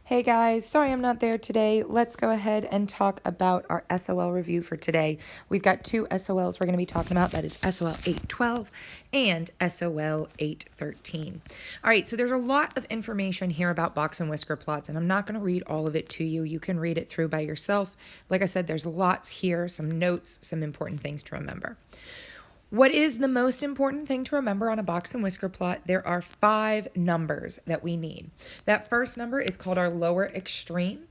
Hey guys, sorry I'm not there today. Let's go ahead and talk about our SOL review for today. We've got two SOLs we're going to be talking about. That is SOL 812 and SOL 813. All right, so there's a lot of information here about box and whisker plots, and I'm not going to read all of it to you. You can read it through by yourself. Like I said, there's lots here, some notes, some important things to remember. What is the most important thing to remember on a box and whisker plot? There are 5 numbers that we need. That first number is called our lower extreme,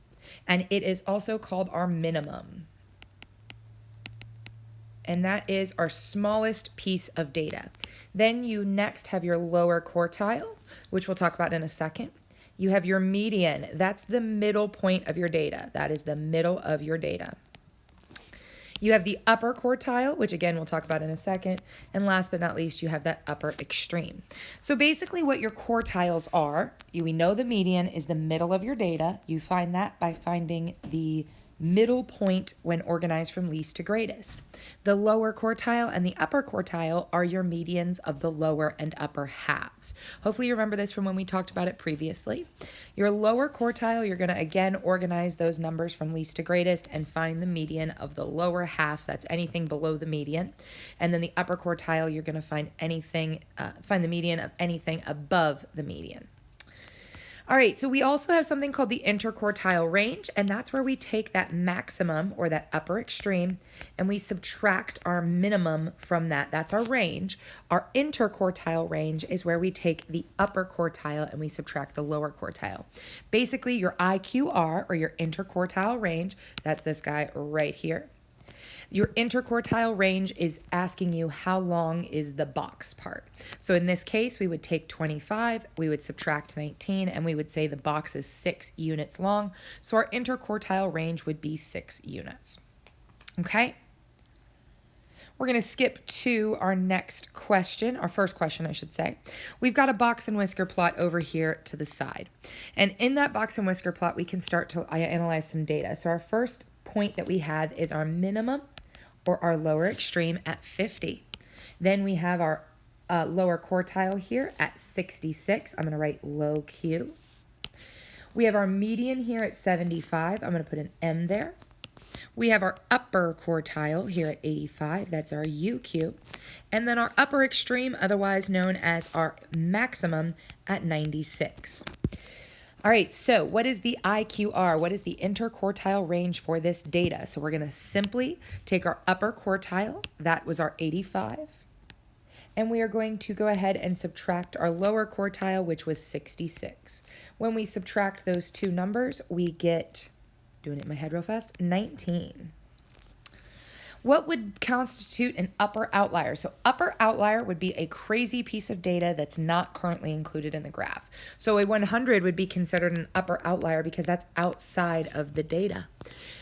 and it is also called our minimum. And that is our smallest piece of data. Then you next have your lower quartile, which we'll talk about in a second. You have your median. That's the middle point of your data. That is the middle of your data. You have the upper quartile, which again we'll talk about in a second. And last but not least, you have that upper extreme. So basically what your quartiles are, we know the median is the middle of your data. You find that by finding the middle point when organized from least to greatest. The lower quartile and the upper quartile are your medians of the lower and upper halves. Hopefully you remember this from when we talked about it previously. Your lower quartile, you're going to again organize those numbers from least to greatest and find the median of the lower half. That's anything below the median. And then the upper quartile, you're going to find the median of anything above the median. All right, so we also have something called the interquartile range, and that's where we take that maximum or that upper extreme and we subtract our minimum from that. That's our range. Our interquartile range is where we take the upper quartile and we subtract the lower quartile. Basically, your IQR or your interquartile range, that's this guy right here. Your interquartile range is asking you how long is the box part. So in this case, we would take 25, we would subtract 19, and we would say the box is 6 units long. So our interquartile range would be 6 units. Okay? We're going to skip to our next question, our first question, I should say. We've got a box and whisker plot over here to the side. And in that box and whisker plot, we can start to analyze some data. So our first point that we have is our minimum or our lower extreme at 50. Then we have our lower quartile here at 66. I'm going to write low Q. We have our median here at 75. I'm going to put an M there. We have our upper quartile here at 85. That's our UQ. And then our upper extreme, otherwise known as our maximum, at 96. All right, so what is the IQR? What is the interquartile range for this data? So we're going to simply take our upper quartile, that was our 85, and we are going to go ahead and subtract our lower quartile, which was 66. When we subtract those two numbers, we get, doing it in my head real fast, 19. What would constitute an upper outlier? So upper outlier would be a crazy piece of data that's not currently included in the graph. So a 100 would be considered an upper outlier because that's outside of the data.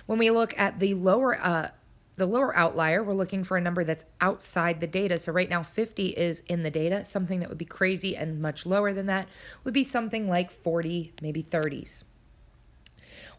When we look at the lower outlier, we're looking for a number that's outside the data. So right now 50 is in the data. Something that would be crazy and much lower than that would be something like 40, maybe 30s.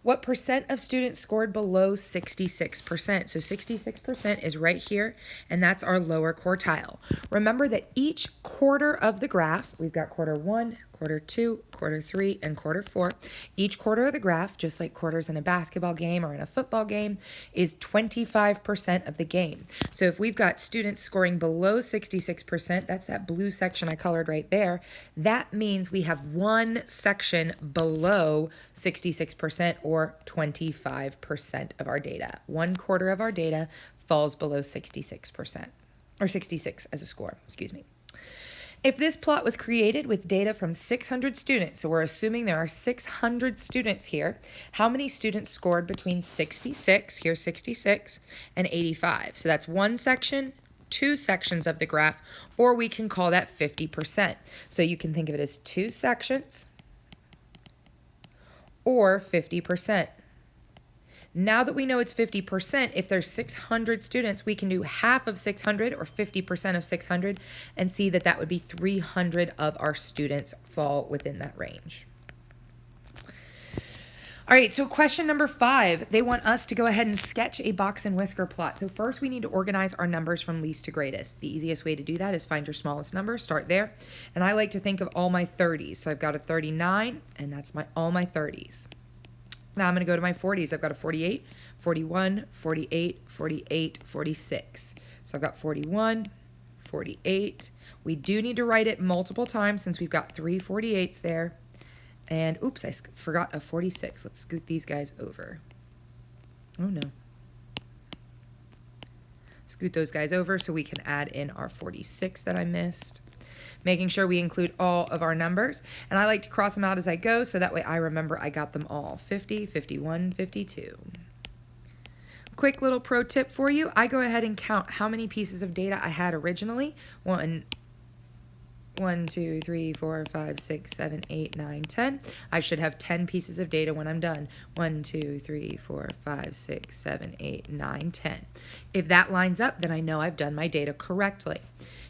What percent of students scored below 66%? So 66% is right here, and that's our lower quartile. Remember that each quarter of the graph, we've got quarter 1, quarter 2, quarter 3, and quarter 4. Each quarter of the graph, just like quarters in a basketball game or in a football game, is 25% of the game. So if we've got students scoring below 66%, that's that blue section I colored right there, that means we have one section below 66% or 25% of our data. 1/4 of our data falls below 66%, or 66 as a score, excuse me. If this plot was created with data from 600 students, so we're assuming there are 600 students here, how many students scored between 66, here's 66, and 85? So that's one section, 2 sections of the graph, or we can call that 50%. So you can think of it as 2 sections or 50%. Now that we know it's 50%, if there's 600 students, we can do half of 600 or 50% of 600 and see that that would be 300 of our students fall within that range. All right, so question number 5, they want us to go ahead and sketch a box and whisker plot. So first we need to organize our numbers from least to greatest. The easiest way to do that is find your smallest number, start there. And I like to think of all my 30s. So I've got a 39, and that's all my 30s. Now I'm going to go to my 40s. I've got a 48, 41, 48, 48, 46. So I've got 41, 48. We do need to write it multiple times since we've got 3 48s there. And oops, I forgot a 46. Let's scoot these guys over. Oh no. Scoot those guys over so we can add in our 46 that I missed. Making sure we include all of our numbers. And I like to cross them out as I go so that way I remember I got them all. 50, 51, 52. Quick little pro tip for you. I go ahead and count how many pieces of data I had originally. 1, 2, 3, 4, 5, 6, 7, 8, 9, 10. I should have 10 pieces of data when I'm done. 1, 2, 3, 4, 5, 6, 7, 8, 9, 10. If that lines up, then I know I've done my data correctly.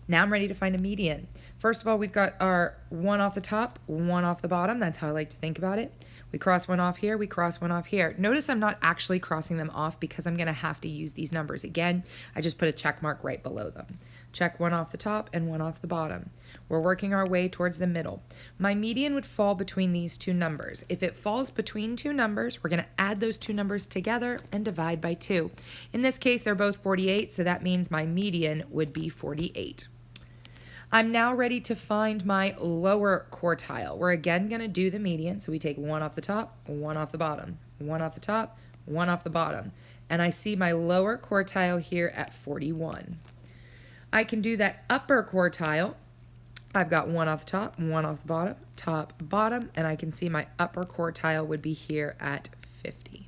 Now I'm ready to find a median. First of all, we've got our 1 off the top, 1 off the bottom. That's how I like to think about it. We cross 1 off here, we cross 1 off here. Notice I'm not actually crossing them off because I'm going to have to use these numbers again. I just put a check mark right below them. Check 1 off the top and 1 off the bottom. We're working our way towards the middle. My median would fall between these two numbers. If it falls between two numbers, we're going to add those two numbers together and divide by 2. In this case, they're both 48, so that means my median would be 48. I'm now ready to find my lower quartile. We're again going to do the median. So we take 1 off the top, 1 off the bottom, 1 off the top, 1 off the bottom. And I see my lower quartile here at 41. I can do that upper quartile. I've got 1 off the top, 1 off the bottom, top, bottom, and I can see my upper quartile would be here at 50.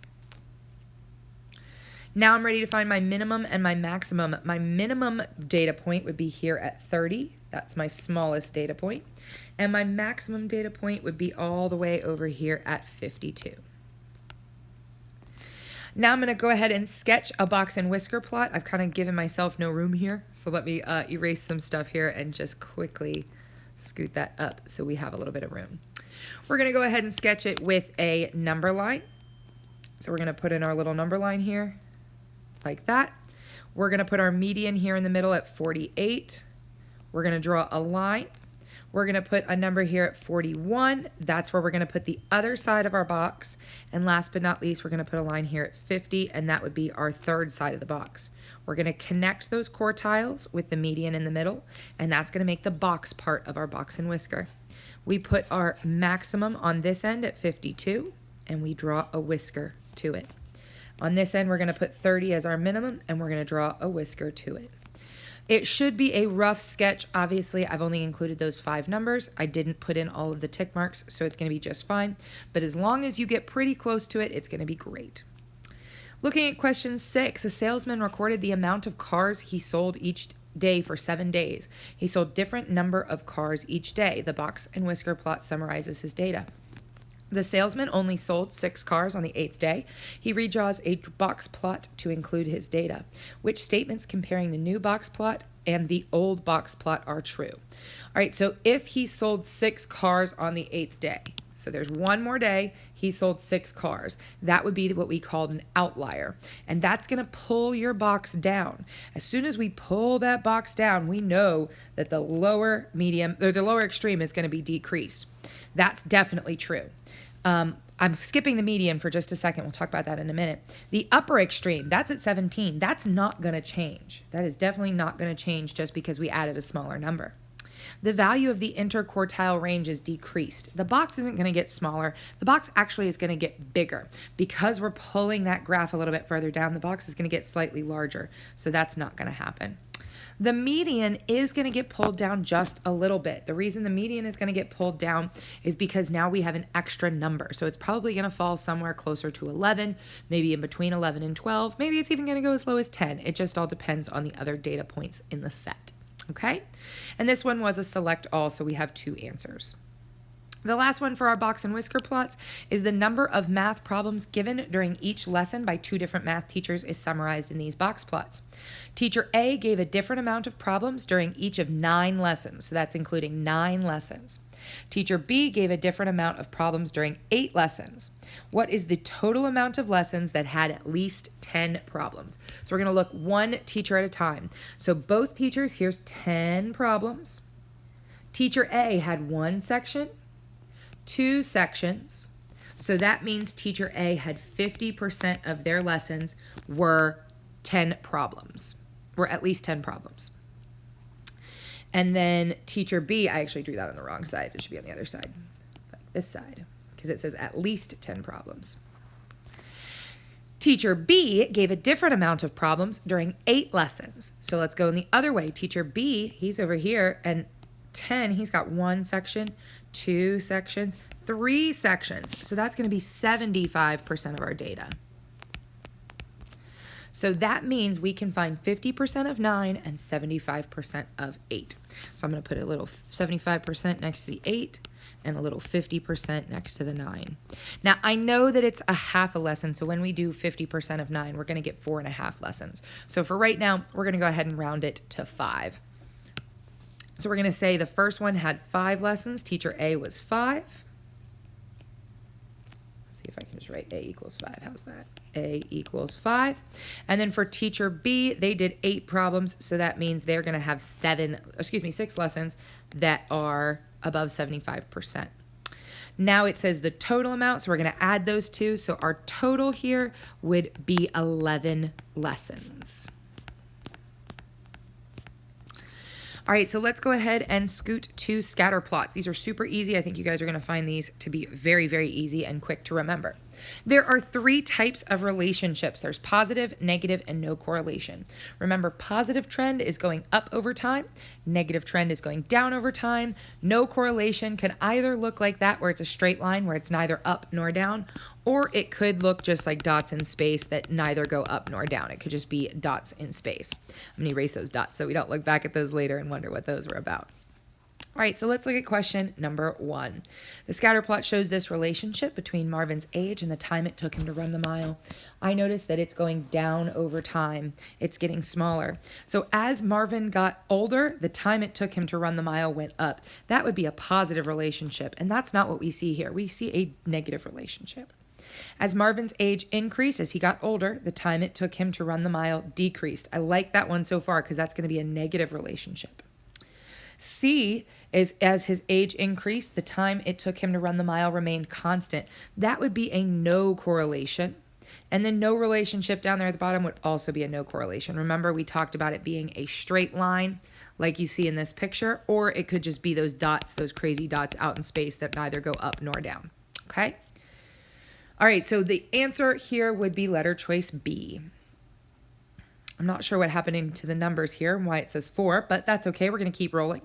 Now I'm ready to find my minimum and my maximum. My minimum data point would be here at 30. That's my smallest data point. And my maximum data point would be all the way over here at 52. Now I'm going to go ahead and sketch a box and whisker plot. I've kind of given myself no room here. So let me erase some stuff here and just quickly scoot that up so we have a little bit of room. We're going to go ahead and sketch it with a number line. So we're going to put in our little number line here like that. We're going to put our median here in the middle at 48. We're going to draw a line. We're going to put a number here at 41. That's where we're going to put the other side of our box. And last but not least, we're going to put a line here at 50, and that would be our third side of the box. We're going to connect those quartiles with the median in the middle, and that's going to make the box part of our box and whisker. We put our maximum on this end at 52, and we draw a whisker to it. On this end, we're going to put 30 as our minimum, and we're going to draw a whisker to it. It should be a rough sketch. Obviously, I've only included those 5 numbers. I didn't put in all of the tick marks, so it's going to be just fine. But as long as you get pretty close to it, it's going to be great. Looking at question 6, a salesman recorded the amount of cars he sold each day for 7 days. He sold different number of cars each day. The box and whisker plot summarizes his data. The salesman only sold 6 cars on the 8th day. He redraws a box plot to include his data. Which statements comparing the new box plot and the old box plot are true? All right, so if he sold 6 cars on the 8th day, so there's one more day, he sold 6 cars. That would be what we called an outlier. And that's going to pull your box down. As soon as we pull that box down, we know that the lower medium or the lower extreme is going to be decreased. That's definitely true. I'm skipping the median for just a second. We'll talk about that in a minute. The upper extreme, that's at 17. That's not going to change. That is definitely not going to change just because we added a smaller number. The value of the interquartile range is decreased. The box isn't going to get smaller. The box actually is going to get bigger. Because we're pulling that graph a little bit further down, the box is going to get slightly larger. So that's not going to happen. The median is going to get pulled down just a little bit. The reason the median is going to get pulled down is because now we have an extra number. So it's probably going to fall somewhere closer to 11, maybe in between 11 and 12. Maybe it's even going to go as low as 10. It just all depends on the other data points in the set. Okay? And this one was a select all, so we have 2 answers. The last one for our box and whisker plots is the number of math problems given during each lesson by 2 different math teachers is summarized in these box plots. Teacher A gave a different amount of problems during each of 9 lessons, so that's including 9 lessons. Teacher B gave a different amount of problems during 8 lessons. What is the total amount of lessons that had at least 10 problems? So we're going to look one teacher at a time. So both teachers, here's 10 problems. Teacher A had 1 section, 2 sections, So that means teacher A had 50% of their lessons were 10 problems, were at least 10 problems. And then teacher B, I actually drew that on the wrong side. It should be on the other side, like this side, because it says at least 10 problems. Teacher B gave a different amount of problems during 8 lessons. So let's go in the other way. Teacher B, he's over here, and 10, he's got 1 section, 2 sections, 3 sections. So that's going to be 75% of our data. So that means we can find 50% of 9 and 75% of 8. So I'm going to put a little 75% next to the 8 and a little 50% next to the 9. Now, I know that it's a half a lesson, so when we do 50% of 9, we're going to get 4.5 lessons. So for right now, we're going to go ahead and round it to 5. So we're going to say the first one had 5 lessons. Teacher A was 5. See if I can just write A equals 5. How's that? A equals 5. And then for teacher B, they did 8 problems. So that means they're going to have 6 lessons that are above 75%. Now it says the total amount. So we're going to add those two. So our total here would be 11 lessons. All right, so let's go ahead and scoot to scatter plots. These are super easy. I think you guys are going to find these to be very, very easy and quick to remember. There are 3 types of relationships. There's positive, negative, and no correlation. Remember, positive trend is going up over time. Negative trend is going down over time. No correlation can either look like that, where it's a straight line, where it's neither up nor down, or it could look just like dots in space that neither go up nor down. It could just be dots in space. I'm going to erase those dots so we don't look back at those later and wonder what those were about. All right, so let's look at question number 1. The scatter plot shows this relationship between Marvin's age and the time it took him to run the mile. I noticed that it's going down over time. It's getting smaller. So as Marvin got older, the time it took him to run the mile went up. That would be a positive relationship, and that's not what we see here. We see a negative relationship. As Marvin's age increased, as he got older, the time it took him to run the mile decreased. I like that one so far because that's going to be a negative relationship. C is as his age increased, the time it took him to run the mile remained constant. That would be a no correlation. And then no relationship down there at the bottom would also be a no correlation. Remember, we talked about it being a straight line like you see in this picture, or it could just be those dots, those crazy dots out in space that neither go up nor down. Okay? All right, so the answer here would be letter choice B. I'm not sure what happened to the numbers here and why it says 4, but that's okay. We're going to keep rolling.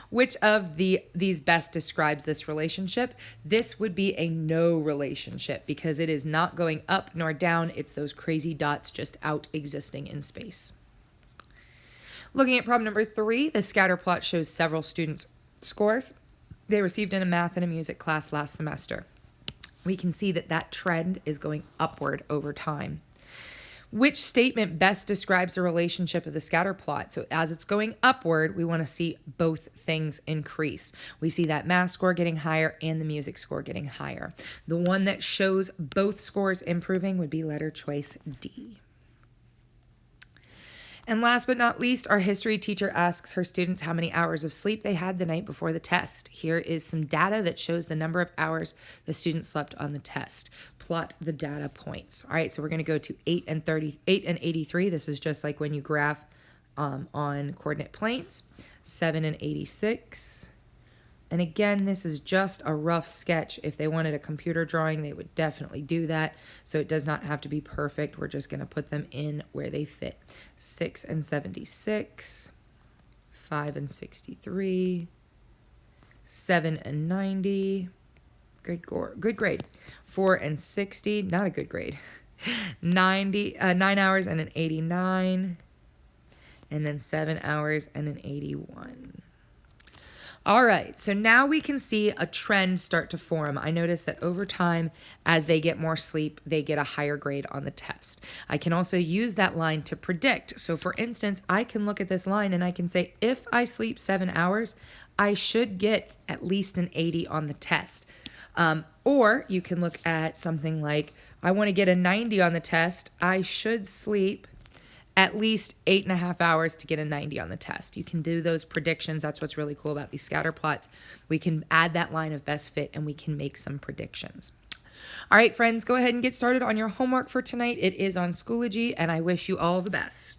Which of these best describes this relationship? This would be a no relationship because it is not going up nor down. It's those crazy dots just out existing in space. Looking at problem number 3, the scatter plot shows several students' scores they received in a math and a music class last semester. We can see that trend is going upward over time. Which statement best describes the relationship of the scatter plot? So as it's going upward, we want to see both things increase. We see that math score getting higher and the music score getting higher. The one that shows both scores improving would be letter choice D. And last but not least, our history teacher asks her students how many hours of sleep they had the night before the test. Here is some data that shows the number of hours the student slept on the test. Plot the data points. All right, so we're going to go to 8 and 83. This is just like when you graph on coordinate planes. 7 and 86. And again, this is just a rough sketch. If they wanted a computer drawing, they would definitely do that. So it does not have to be perfect. We're just going to put them in where they fit. 6 and 76, 5 and 63, 7 and 90. Good grade. 4 and 60, not a good grade. 9 hours and an 89. And then 7 hours and an 81. All right, so now we can see a trend start to form. I notice that over time, as they get more sleep, they get a higher grade on the test. I can also use that line to predict. So for instance, I can look at this line and I can say, if I sleep 7 hours, I should get at least an 80 on the test. Or you can look at something like, I want to get a 90 on the test. I should sleep at least 8.5 hours to get a 90 on the test. You can do those predictions. That's what's really cool about these scatter plots. We can add that line of best fit and we can make some predictions. All right, friends, go ahead and get started on your homework for tonight. It is on Schoology, and I wish you all the best.